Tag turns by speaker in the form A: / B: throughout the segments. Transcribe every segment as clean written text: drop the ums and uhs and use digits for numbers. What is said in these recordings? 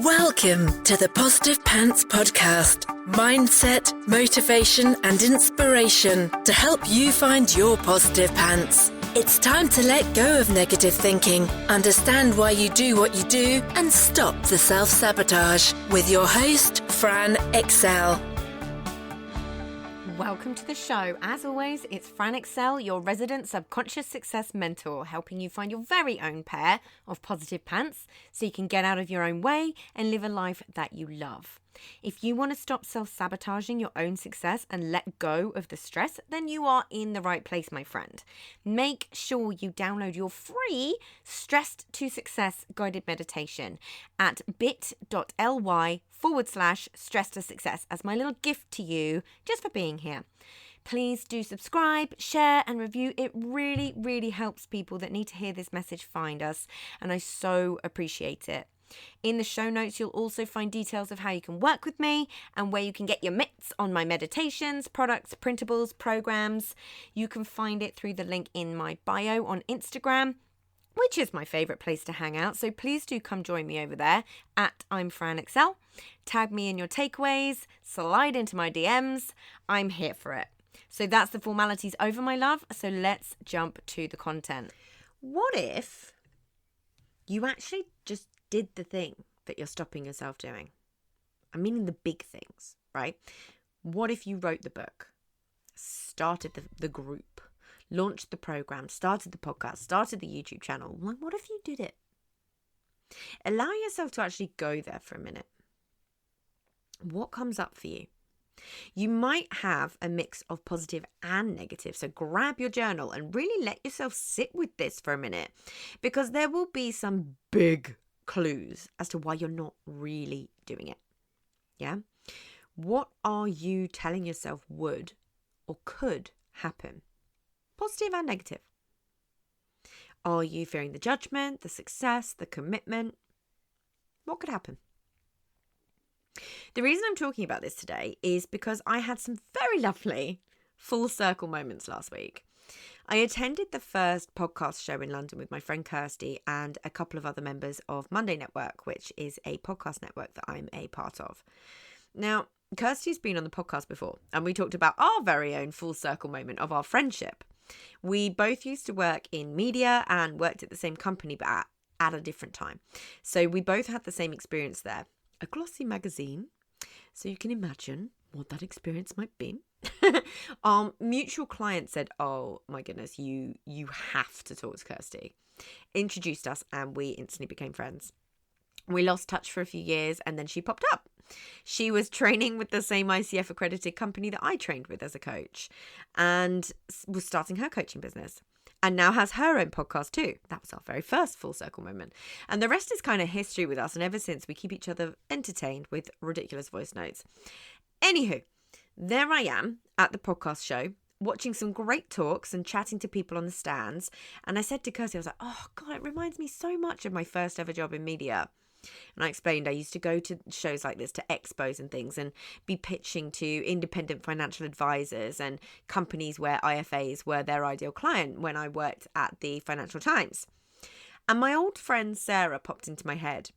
A: Welcome to the Positive Pants Podcast. Mindset, motivation and inspiration to help you find your positive pants. It's time to let go of negative thinking, understand why you do what you do and stop the self-sabotage with your host, Fran Excel.
B: Welcome to the show. As always, it's Fran Excel, your resident subconscious success mentor, helping you find your very own pair of positive pants so you can get out of your own way and live a life that you love. If you want to stop self-sabotaging your own success and let go of the stress, then you are in the right place, my friend. Make sure you download your free Stressed to Success guided meditation at bit.ly/stress to success as my little gift to you just for being here. Please do subscribe, share and review. It really, really helps people that need to hear this message find us, and I so appreciate it. In the show notes, you'll also find details of how you can work with me and where you can get your mitts on my meditations, products, printables, programs. You can find it through the link in my bio on Instagram, which is my favourite place to hang out. So please do come join me over there at I'm Fran Excel. Tag me in your takeaways, slide into my DMs. I'm here for it. So that's the formalities over, my love. So let's jump to the content. What if you actually just did the thing that you're stopping yourself doing? I'm meaning the big things, right? What if you wrote the book, started the group, launched the program, started the podcast, started the YouTube channel? Like, what if you did it? Allow yourself to actually go there for a minute. What comes up for you? You might have a mix of positive and negative. So grab your journal and really let yourself sit with this for a minute, because there will be some big clues as to why you're not really doing it. Yeah? What are you telling yourself would or could happen? Positive and negative. Are you fearing the judgment, the success, the commitment? What could happen? The reason I'm talking about this today is because I had some very lovely full circle moments last week. I attended the first podcast show in London with my friend Kirsty and a couple of other members of Monday Network, which is a podcast network that I'm a part of. Now, Kirsty's been on the podcast before, and we talked about our very own full circle moment of our friendship. We both used to work in media and worked at the same company, but at a different time. So we both had the same experience there. A glossy magazine, so you can imagine what that experience might be. Our mutual client said, oh my goodness, you have to talk to Kirsty. Introduced us and we instantly became friends. We lost touch for a few years and then she popped up. She was training with the same ICF accredited company that I trained with as a coach and was starting her coaching business. And now has her own podcast too. That was our very first full circle moment. And the rest is kind of history with us. And ever since, we keep each other entertained with ridiculous voice notes. Anywho, there I am at the podcast show, watching some great talks and chatting to people on the stands. And I said to Kirsty, I was like, oh God, it reminds me so much of my first ever job in media. And I explained I used to go to shows like this, to expos and things, and be pitching to independent financial advisors and companies where IFAs were their ideal client when I worked at the Financial Times. And my old friend Sarah popped into my head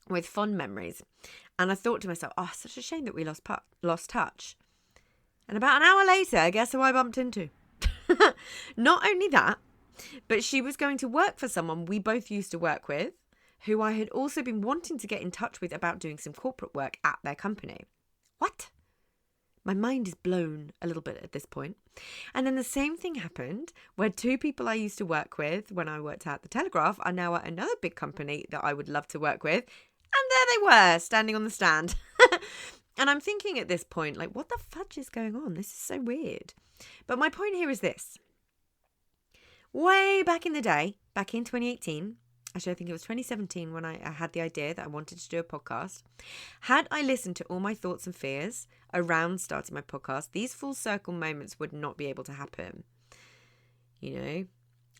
B: with fond memories. And I thought to myself, oh, such a shame that we lost touch. And about an hour later, guess who I bumped into? Not only that, but she was going to work for someone we both used to work with, who I had also been wanting to get in touch with about doing some corporate work at their company. What? My mind is blown a little bit at this point. And then the same thing happened where two people I used to work with when I worked at the Telegraph are now at another big company that I would love to work with. And there they were, standing on the stand. And I'm thinking at this point, like, what the fudge is going on? This is so weird. But my point here is this. Way back in the day, back in 2018, actually, I think it was 2017 when I had the idea that I wanted to do a podcast. Had I listened to all my thoughts and fears around starting my podcast, these full circle moments would not be able to happen. You know,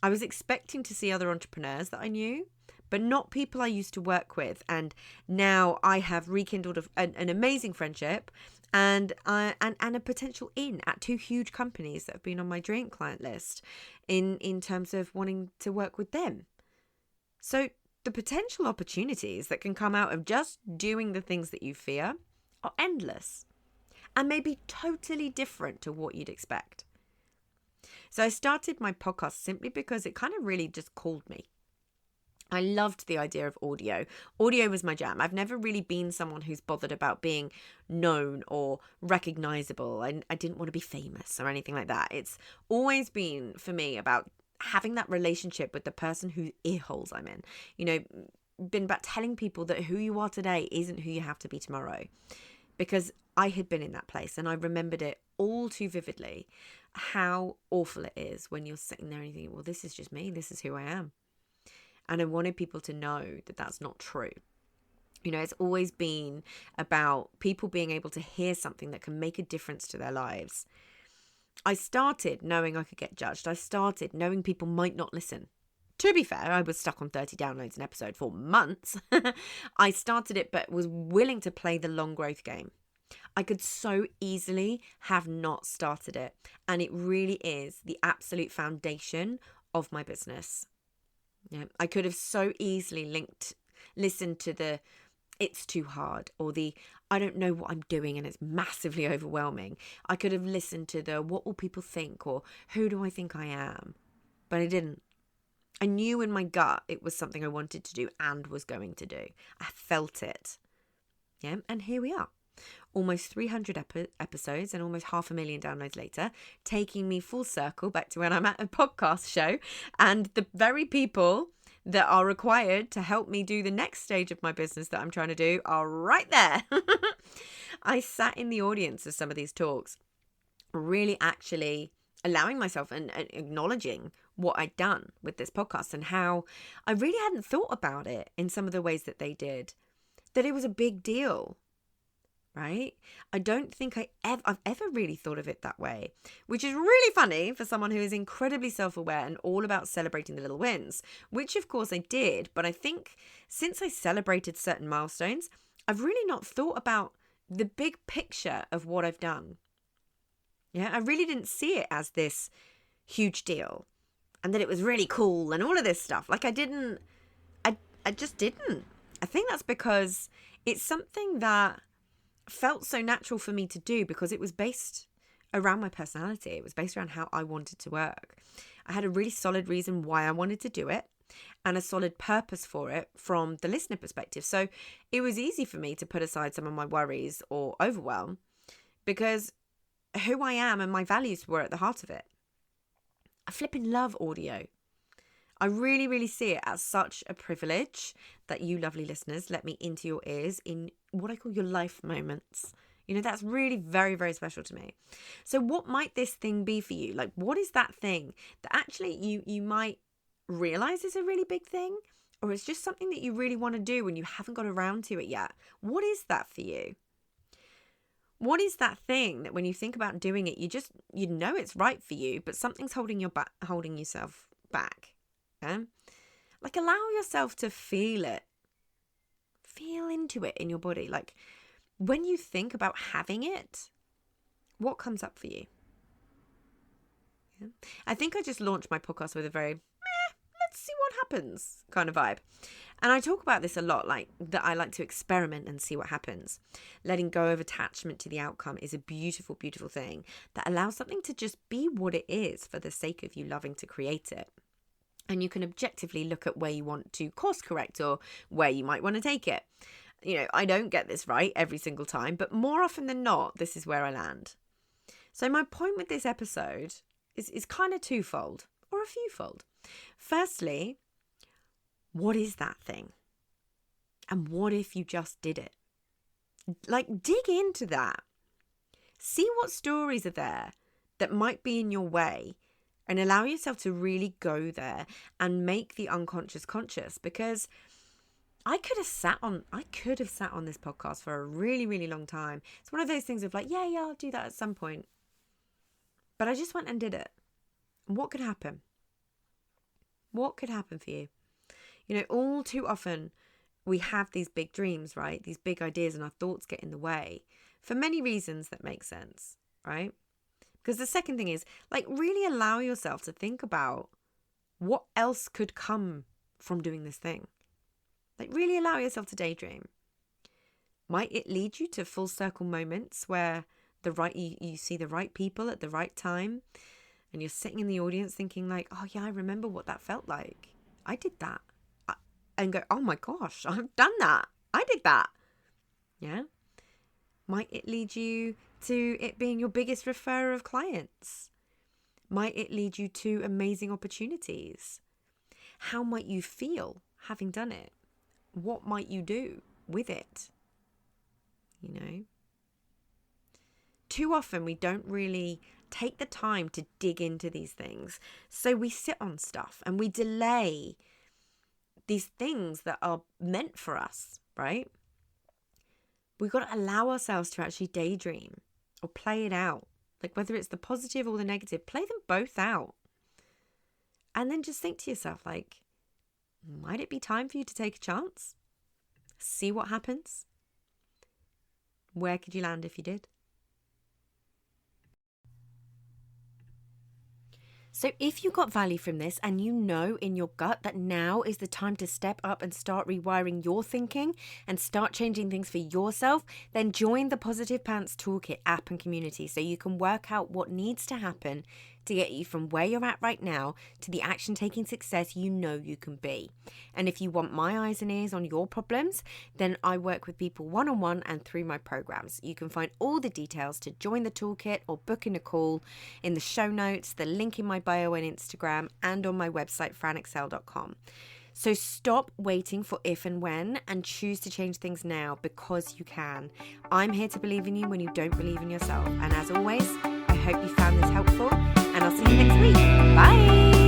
B: I was expecting to see other entrepreneurs that I knew, but not people I used to work with. And now I have rekindled an amazing friendship and a potential in at two huge companies that have been on my dream client list in terms of wanting to work with them. So the potential opportunities that can come out of just doing the things that you fear are endless and may be totally different to what you'd expect. So I started my podcast simply because it kind of really just called me. I loved the idea of audio. Audio was my jam. I've never really been someone who's bothered about being known or recognizable. I didn't want to be famous or anything like that. It's always been, for me, about having that relationship with the person whose ear holes I'm in. You know, been about telling people that who you are today isn't who you have to be tomorrow. Because I had been in that place and I remembered it all too vividly, how awful it is when you're sitting there and you think, well, this is just me. This is who I am. And I wanted people to know that that's not true. You know, it's always been about people being able to hear something that can make a difference to their lives. I started knowing I could get judged. I started knowing people might not listen. To be fair, I was stuck on 30 downloads an episode for months. I started it, but was willing to play the long growth game. I could so easily have not started it. And it really is the absolute foundation of my business. Yeah, I could have so easily listened to the it's too hard or the I don't know what I'm doing and it's massively overwhelming. I could have listened to the what will people think or who do I think I am? But I didn't. I knew in my gut it was something I wanted to do and was going to do. I felt it. Yeah, and here we are. Almost 300 episodes and almost 500,000 downloads later, taking me full circle back to when I'm at a podcast show, and the very people that are required to help me do the next stage of my business that I'm trying to do are right there. I sat in the audience of some of these talks, really actually allowing myself and acknowledging what I'd done with this podcast and how I really hadn't thought about it in some of the ways that they did, that it was a big deal. Right? I don't think I've ever really thought of it that way, which is really funny for someone who is incredibly self-aware and all about celebrating the little wins, which of course I did. But I think since I celebrated certain milestones, I've really not thought about the big picture of what I've done. Yeah, I really didn't see it as this huge deal and that it was really cool and all of this stuff. Like I just didn't. I think that's because it's something that felt so natural for me to do because it was based around my personality. It was based around how I wanted to work. I had a really solid reason why I wanted to do it and a solid purpose for it from the listener perspective. So it was easy for me to put aside some of my worries or overwhelm because who I am and my values were at the heart of it. I flipping love audio. I really, really see it as such a privilege that you lovely listeners let me into your ears in what I call your life moments. You know, that's really very, very special to me. So what might this thing be for you? Like, what is that thing that actually you might realize is a really big thing? Or it's just something that you really want to do and you haven't got around to it yet? What is that for you? What is that thing that when you think about doing it, you know it's right for you, but something's holding yourself back? Yeah? Like allow yourself to feel it. Feel into it in your body. Like when you think about having it, what comes up for you? Yeah? I think I just launched my podcast with a very, let's see what happens kind of vibe. And I talk about this a lot, like that I like to experiment and see what happens. Letting go of attachment to the outcome is a beautiful, beautiful thing that allows something to just be what it is for the sake of you loving to create it. And you can objectively look at where you want to course correct or where you might want to take it. You know, I don't get this right every single time, but more often than not, this is where I land. So my point with this episode is kind of twofold or a fewfold. Firstly, what is that thing? And what if you just did it? Like dig into that. See what stories are there that might be in your way. And allow yourself to really go there and make the unconscious conscious, because I could have sat on this podcast for a really, really long time. It's one of those things of like, yeah, I'll do that at some point. But I just went and did it. What could happen? What could happen for you? You know, all too often we have these big dreams, right? These big ideas and our thoughts get in the way for many reasons that make sense, right? Because the second thing is, like, really allow yourself to think about what else could come from doing this thing. Like, really allow yourself to daydream. Might it lead you to full circle moments where you see the right people at the right time, and you're sitting in the audience thinking like, oh yeah, I remember what that felt like. I did that. And go, oh my gosh, I've done that. I did that. Yeah. Might it lead you to it being your biggest referrer of clients? Might it lead you to amazing opportunities? How might you feel having done it? What might you do with it? You know? Too often we don't really take the time to dig into these things. So we sit on stuff and we delay these things that are meant for us, right? We've got to allow ourselves to actually daydream or play it out. Like, whether it's the positive or the negative, play them both out. And then just think to yourself, like, might it be time for you to take a chance? See what happens? Where could you land if you did? So if you got value from this and you know in your gut that now is the time to step up and start rewiring your thinking and start changing things for yourself, then join the Positive Pants Toolkit app and community so you can work out what needs to happen to get you from where you're at right now to the action-taking success you know you can be. And if you want my eyes and ears on your problems, then I work with people one-on-one and through my programs. You can find all the details to join the toolkit or book in a call in the show notes, the link in my bio on Instagram, and on my website, franexcel.com. So stop waiting for if and when and choose to change things now, because you can. I'm here to believe in you when you don't believe in yourself. And as always, I hope you found this helpful, and I'll see you next week. Bye!